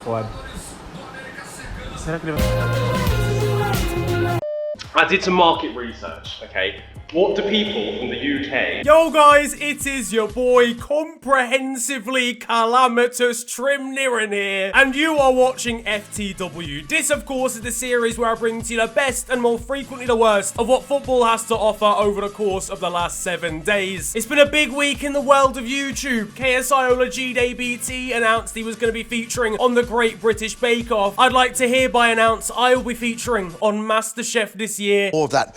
Go on. I did some market research, okay? What do people in the UK... Yo guys, it is your boy, comprehensively calamitous Trim Niren here, and you are watching FTW. This, of course, is the series where I bring to you the best and more frequently the worst of what football has to offer over the course of the last 7 days. It's been a big week in the world of YouTube. KSI Olajide announced he was going to be featuring on the Great British Bake Off. I'd like to hereby announce I will be featuring on MasterChef this year. All of that.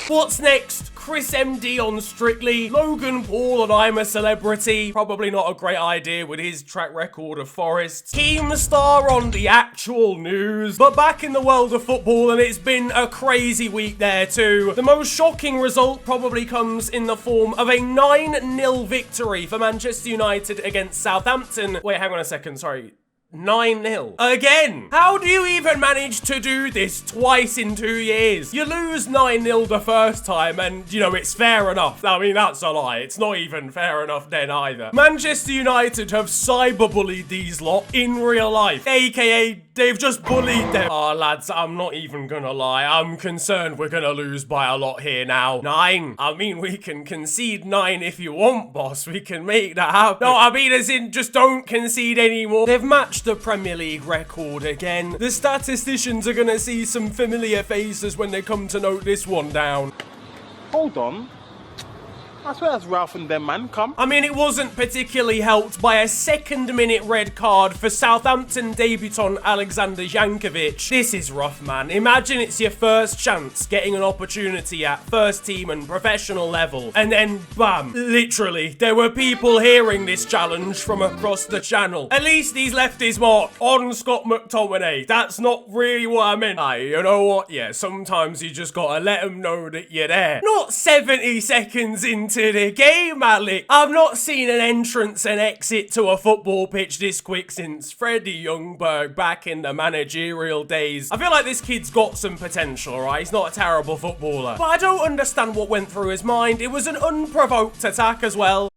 What's next? Chris MD on Strictly, Logan Paul on I'm a Celebrity, probably not a great idea with his track record of Forest. Keemstar on the actual news. But back in the world of football, and it's been a crazy week there too. The most shocking result probably comes in the form of a 9-0 victory for Manchester United against Southampton. Wait, hang on a second, sorry. 9-0. Again! How do you even manage to do this twice in 2 years? You lose 9-0 the first time and, you know, it's fair enough. I mean, that's a lie. It's not even fair enough then either. Manchester United have cyberbullied these lot in real life. AKA, they've just bullied them. Oh, lads, I'm not even gonna lie. I'm concerned we're gonna lose by a lot here now. 9. I mean, we can concede 9 if you want, boss. We can make that happen. No, I mean, as in, just don't concede anymore. They've matched the Premier League record again. The statisticians are gonna see some familiar faces when they come to note this one down. Hold on. I swear that's Ralph and them, man. Come. I mean, it wasn't particularly helped by a second-minute red card for Southampton debutant Alexander Jankovic. This is rough, man. Imagine it's your first chance getting an opportunity at first team and professional level, and then bam. Literally, there were people hearing this challenge from across the channel. At least these lefties marked on Scott McTominay. That's not really what I meant. Aye, you know what? Yeah, sometimes you just gotta let them know that you're there. Not 70 seconds into the game, Alec. I've not seen an entrance and exit to a football pitch this quick since Freddie Ljungberg back in the managerial days. I feel like this kid's got some potential, right? He's not a terrible footballer. But I don't understand what went through his mind. It was an unprovoked attack as well.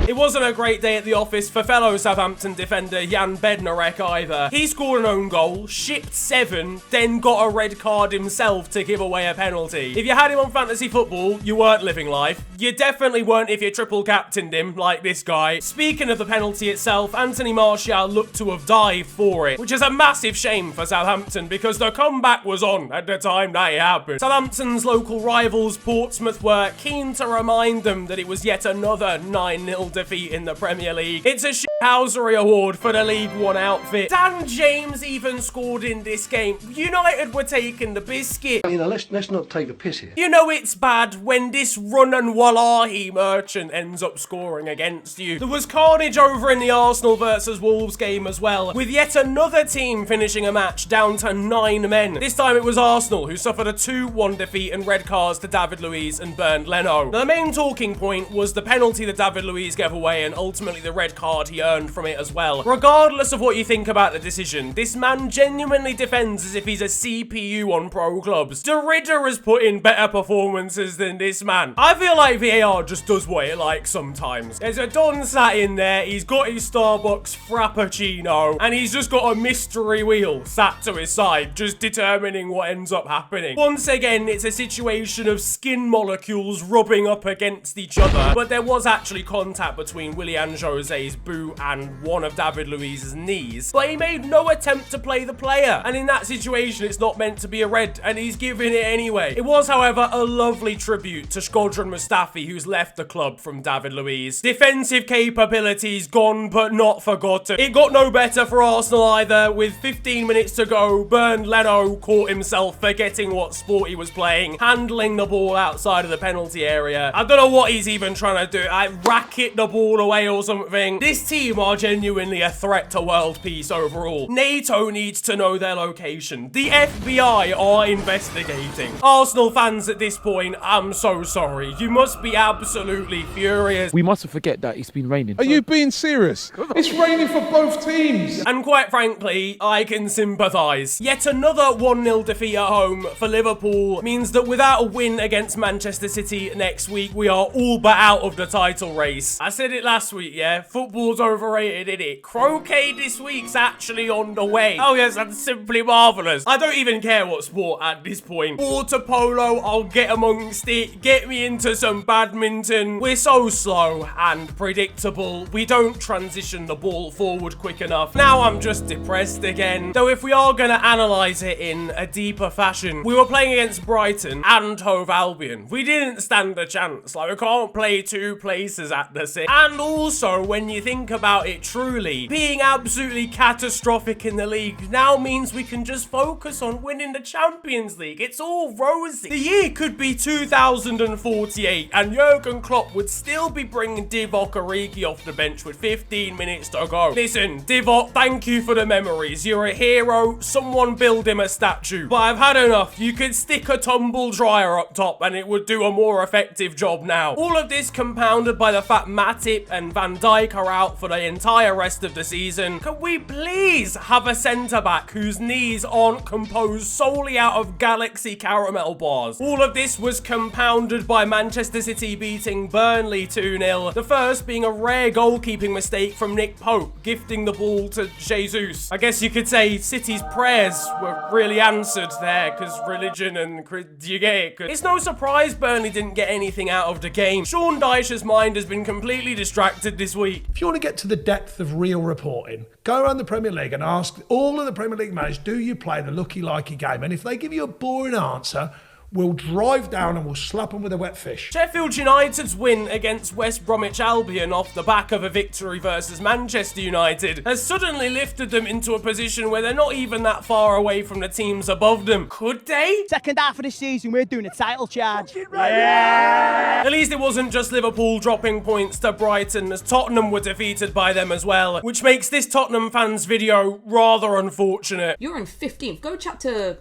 It wasn't a great day at the office for fellow Southampton defender Jan Bednarek either. He scored an own goal, shipped 7, then got a red card himself to give away a penalty. If you had him on fantasy football, you weren't living life. You definitely weren't if you triple captained him, like this guy. Speaking of the penalty itself, Anthony Martial looked to have dived for it, which is a massive shame for Southampton because the comeback was on at the time that it happened. Southampton's local rivals, Portsmouth, were keen to remind them that it was yet another 9-0 defeat in the Premier League. It's a shithousery award for the League One outfit. Dan James even scored in this game. United were taking the biscuit. You know, let's not take the piss here. You know it's bad when this run and wallahi merchant ends up scoring against you. There was carnage over in the Arsenal versus Wolves game as well, with yet another team finishing a match down to 9 men. This time it was Arsenal who suffered a 2-1 defeat and red cards to David Luiz and Bernd Leno. Now, the main talking point was the penalty that David Luiz gave away and ultimately the red card he earned from it as well. Regardless of what you think about the decision, this man genuinely defends as if he's a CPU on pro clubs. De Ridder has put in better performances than this man. I feel like VAR just does what it likes sometimes. There's a Don sat in there, he's got his Starbucks Frappuccino, and he's just got a mystery wheel sat to his side, just determining what ends up happening. Once again, it's a situation of skin molecules rubbing up against each other, but there was actually contact between Willian José's boot and one of David Luiz's knees, but he made no attempt to play the player, and in that situation it's not meant to be a red, and he's giving it anyway. It was, however, a lovely tribute to Shkodran Mustafi, who's left the club from David Luiz. Defensive capabilities gone but not forgotten. It got no better for Arsenal either. With 15 minutes to go, Bernd Leno caught himself forgetting what sport he was playing, handling the ball outside of the penalty area. I don't know what he's even trying to do. I racket the ball away or something. This team are genuinely a threat to world peace overall. NATO needs to know their location. The FBI are investigating. Arsenal fans at this point, I'm so sorry. You must be absolutely furious. We mustn't forget that it's been raining. Are you being serious? It's raining for both teams. And quite frankly, I can sympathise. Yet another 1-0 defeat at home for Liverpool means that without a win against Manchester City next week, we are all but out of the title race. I said it last week, yeah? Football's over overrated, isn't it? Croquet this week's actually on the way. Oh yes, that's simply marvellous. I don't even care what sport at this point. Water polo, I'll get amongst it. Get me into some badminton. We're so slow and predictable. We don't transition the ball forward quick enough. Now I'm just depressed again. Though if we are going to analyse it in a deeper fashion, we were playing against Brighton and Hove Albion. We didn't stand a chance. Like, we can't play two places at the same. And also, when you think about it truly, being absolutely catastrophic in the league now means we can just focus on winning the Champions League. It's all rosy. The year could be 2048 and Jurgen Klopp would still be bringing Divock Origi off the bench with 15 minutes to go. Listen, Divock, thank you for the memories. You're a hero. Someone build him a statue. But I've had enough. You could stick a tumble dryer up top and it would do a more effective job now. All of this compounded by the fact Matip and Van Dijk are out for the entire rest of the season. Can we please have a centre-back whose knees aren't composed solely out of Galaxy caramel bars? All of this was compounded by Manchester City beating Burnley 2-0. The first being a rare goalkeeping mistake from Nick Pope, gifting the ball to Jesus. I guess you could say City's prayers were really answered there, because religion and... do you get it? It's no surprise Burnley didn't get anything out of the game. Sean Dyche's mind has been completely distracted this week. If you want to get to the depth of real reporting, go around the Premier League and ask all of the Premier League managers, do you play the looky-likey game? And if they give you a boring answer, we'll drive down and we'll slap them with a wet fish. Sheffield United's win against West Bromwich Albion off the back of a victory versus Manchester United has suddenly lifted them into a position where they're not even that far away from the teams above them. Could they? Second half of the season, we're doing a title charge. Yeah. At least it wasn't just Liverpool dropping points to Brighton, as Tottenham were defeated by them as well, which makes this Tottenham fans video rather unfortunate. You're in 15th. Go chat to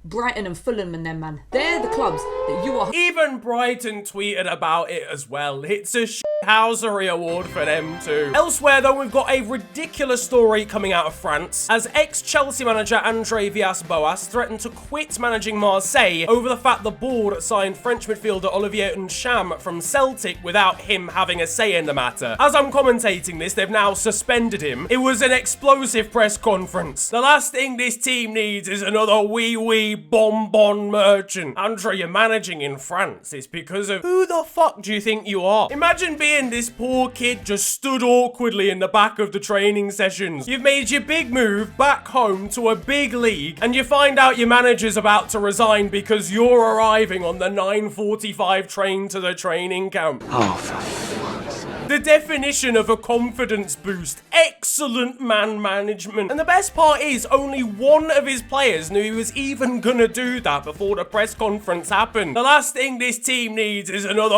Brighton and Fulham and them, man. They're the clubs that you are. Even Brighton tweeted about it as well. It's a shithousery award for them too. Elsewhere though, we've got a ridiculous story coming out of France, as ex-Chelsea manager Andre Villas-Boas threatened to quit managing Marseille over the fact the board signed French midfielder Olivier Ntcham from Celtic without him having a say in the matter. As I'm commentating this, they've now suspended him. It was an explosive press conference. The last thing this team needs is another wee bonbon merchant. Andre, you're managing in France. It's because of... who the fuck do you think you are? Imagine being this poor kid just stood awkwardly in the back of the training sessions. You've made your big move back home to a big league, and you find out your manager's about to resign because you're arriving on the 9:45 train to the training camp. Oh, for fuck's sake. The definition of a confidence boost. Excellent man management. And the best part is, only one of his players knew he was even gonna do that before the press conference happened. The last thing this team needs is another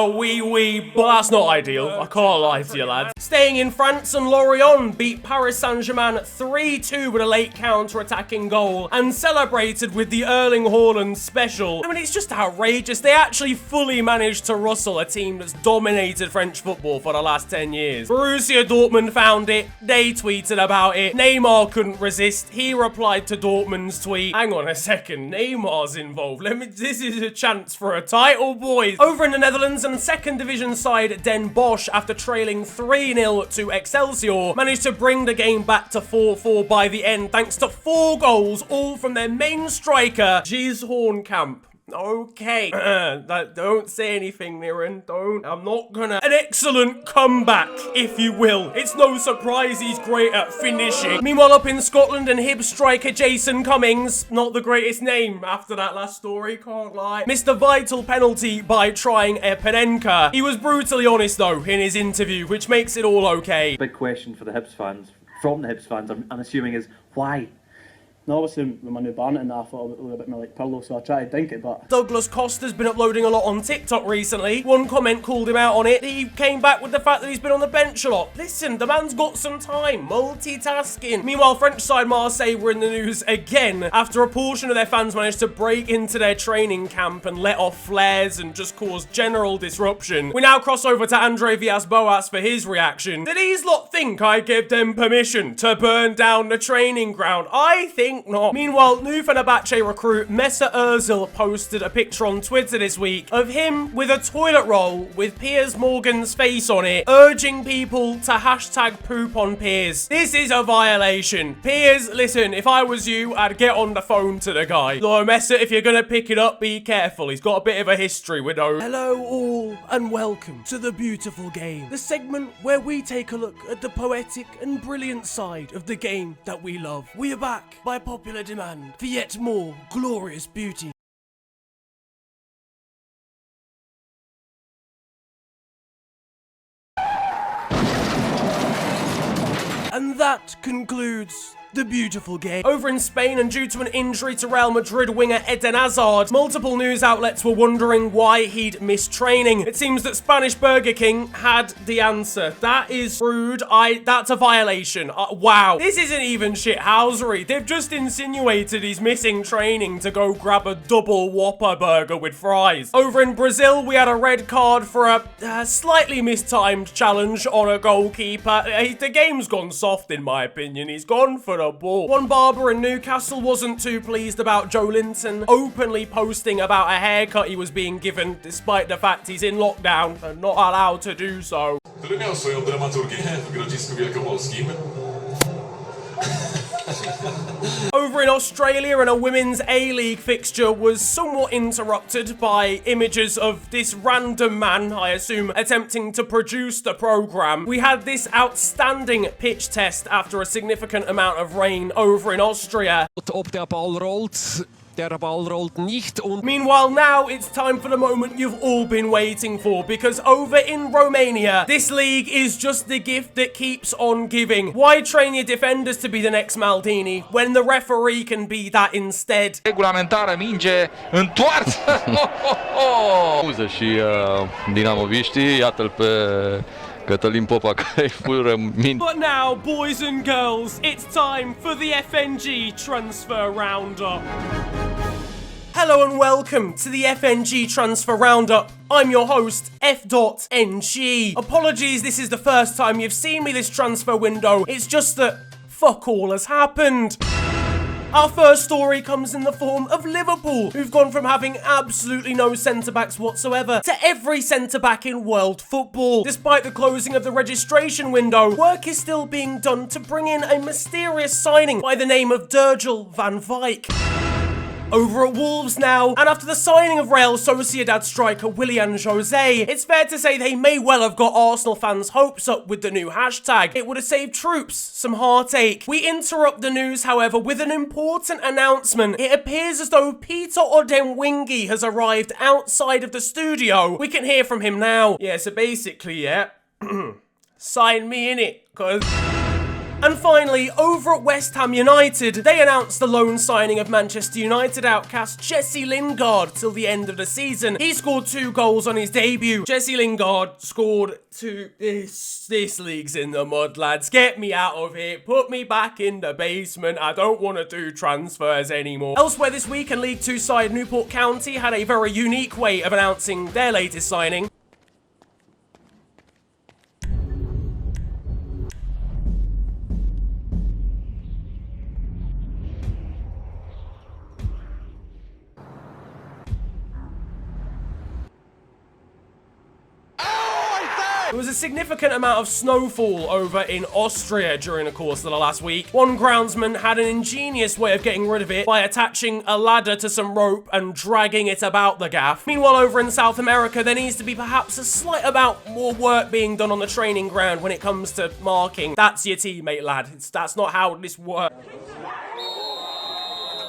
but that's not ideal. I can't lie to you, lads. Staying in France, and Lorient beat Paris Saint-Germain 3-2 with a late counter-attacking goal and celebrated with the Erling Haaland special. I mean, it's just outrageous. They actually fully managed to rustle a team that's dominated French football for the last 10 years. Borussia Dortmund found it. They tweeted about it. Neymar couldn't resist. He replied to Dortmund's tweet. Hang on a second. Neymar's involved. This is a chance for a title, boys. Over in the Netherlands, and second division side Den Bosch, after trailing 3-0 to Excelsior, managed to bring the game back to 4-4 by the end, thanks to 4 goals, all from their main striker, Gijs Hoornkamp. Okay. Don't say anything, Niren. Don't. I'm not gonna. An excellent comeback, if you will. It's no surprise he's great at finishing. Meanwhile, up in Scotland, and Hibs striker Jason Cummings, not the greatest name after that last story, can't lie, missed a vital penalty by trying a Panenka. He was brutally honest, though, in his interview, which makes it all okay. Big question for the Hibs fans, from the Hibs fans, I'm assuming, is why? No, obviously with my new Barnett and that, I thought a little bit more like Pirlo, so I tried to dink it, but... Douglas Costa's been uploading a lot on TikTok recently. One comment called him out on it. He came back with the fact that he's been on the bench a lot. Listen, the man's got some time. Multitasking. Meanwhile, French side Marseille were in the news again after a portion of their fans managed to break into their training camp and let off flares and just cause general disruption. We now cross over to Andre Villas-Boas for his reaction. Did these lot think I gave them permission to burn down the training ground? I think think not. Meanwhile, new Fenerbahce recruit Mesut Ozil posted a picture on Twitter this week of him with a toilet roll with Piers Morgan's face on it, urging people to hashtag poop on Piers. This is a violation. Piers, listen, if I was you, I'd get on the phone to the guy. Lord Mesut, if you're gonna pick it up, be careful. He's got a bit of a history with those. Hello all, and welcome to The Beautiful Game, the segment where we take a look at the poetic and brilliant side of the game that we love. We are back by popular demand for yet more glorious beauty. And that concludes The Beautiful Game. Over in Spain, and due to an injury to Real Madrid winger Eden Hazard, multiple news outlets were wondering why he'd missed training. It seems that Spanish Burger King had the answer. That is rude. That's a violation. Wow. This isn't even shithousery. They've just insinuated he's missing training to go grab a double Whopper burger with fries. Over in Brazil, we had a red card for a slightly mistimed challenge on a goalkeeper. The game's gone soft in my opinion. He's gone for the ball. One barber in Newcastle wasn't too pleased about Joe Linton openly posting about a haircut he was being given, despite the fact he's in lockdown and not allowed to do so. Over in Australia, and a women's A-League fixture was somewhat interrupted by images of this random man, I assume, attempting to produce the programme. We had this outstanding pitch test after a significant amount of rain over in Austria. Ob der Ball rollt. Der Ball rollt nicht und Meanwhile, now it's time for the moment you've all been waiting for, because over in Romania, this league is just the gift that keeps on giving. Why train your defenders to be the next Maldini when the referee can be that instead? Regulamentară, minge întoarsă. Uză și dinamoviștii, iată-l pe Cătălin Popa care fură min. But now, boys and girls, it's time for the FNG transfer roundup. Hello and welcome to the FNG Transfer Roundup. I'm your host, F.NG. Apologies, this is the first time you've seen me this transfer window. It's just that fuck all has happened. Our first story comes in the form of Liverpool, who've gone from having absolutely no centre-backs whatsoever to every centre-back in world football. Despite the closing of the registration window, work is still being done to bring in a mysterious signing by the name of Virgil van Dijk. Over at Wolves now, and after the signing of Real Sociedad striker Willian José, it's fair to say they may well have got Arsenal fans' hopes up with the new hashtag. It would have saved troops some heartache. We interrupt the news, however, with an important announcement. It appears as though Peter Odemwingie has arrived outside of the studio. We can hear from him now. Yeah, so basically, yeah, sign me in it, cause... And finally, over at West Ham United, they announced the loan signing of Manchester United outcast Jesse Lingard till the end of the season. He scored 2 goals on his debut. Jesse Lingard scored 2... This league's in the mud, lads. Get me out of here. Put me back in the basement. I don't want to do transfers anymore. Elsewhere this week, in League 2 side Newport County had a very unique way of announcing their latest signing. There was a significant amount of snowfall over in Austria during the course of the last week. One groundsman had an ingenious way of getting rid of it by attaching a ladder to some rope and dragging it about the gaff. Meanwhile, over in South America, there needs to be perhaps a slight amount more work being done on the training ground when it comes to marking. That's your teammate, lad. That's not how this works.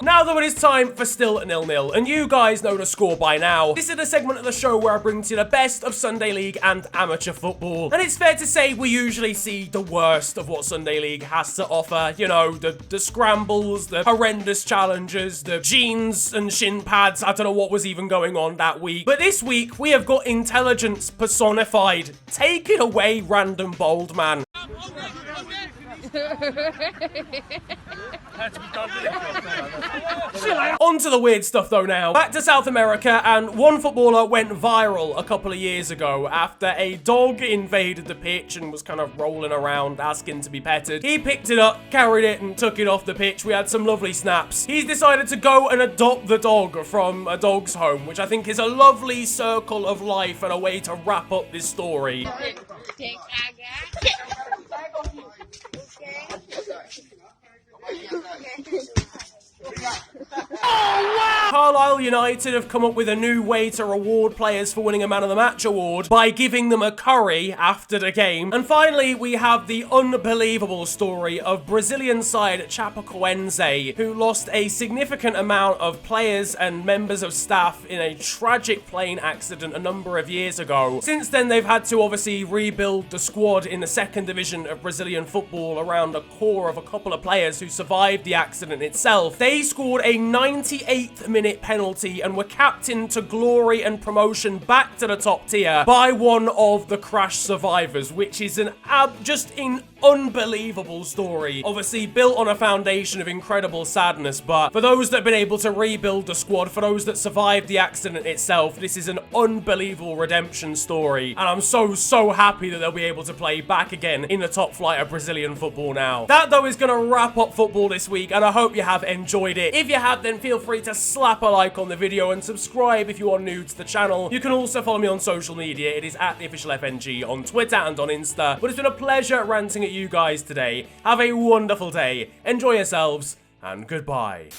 Now though, it is time for Still 0-0, and you guys know the score by now. This is the segment of the show where I bring to you the best of Sunday League and amateur football. And it's fair to say we usually see the worst of what Sunday League has to offer. You know, the scrambles, the horrendous challenges, the jeans and shin pads. I don't know what was even going on that week. But this week, we have got intelligence personified. Take it away, random bold man. On to the weird stuff though now. Back to South America, and one footballer went viral a couple of years ago after a dog invaded the pitch and was kind of rolling around asking to be petted. He picked it up, carried it, and took it off the pitch. We had some lovely snaps. He's decided to go and adopt the dog from a dog's home, which I think is a lovely circle of life and a way to wrap up this story. Carlisle United have come up with a new way to reward players for winning a Man of the Match award by giving them a curry after the game. And finally, we have the unbelievable story of Brazilian side Chapecoense, who lost a significant amount of players and members of staff in a tragic plane accident a number of years ago. Since then, they've had to obviously rebuild the squad in the second division of Brazilian football around a core of a couple of players who survived the accident itself. They scored a 98th minute penalty and were captained to glory and promotion back to the top tier by one of the crash survivors, which is an unbelievable story. Obviously built on a foundation of incredible sadness, but for those that have been able to rebuild the squad, for those that survived the accident itself, this is an unbelievable redemption story, and I'm so happy that they'll be able to play back again in the top flight of Brazilian football now. That though is going to wrap up football this week, and I hope you have enjoyed it. If you have, then feel free to slap a like on the video and subscribe if you are new to the channel. You can also follow me on social media. It is at @theofficialfng on Twitter and on Insta. But it's been a pleasure ranting at you guys today. Have a wonderful day. Enjoy yourselves, and goodbye.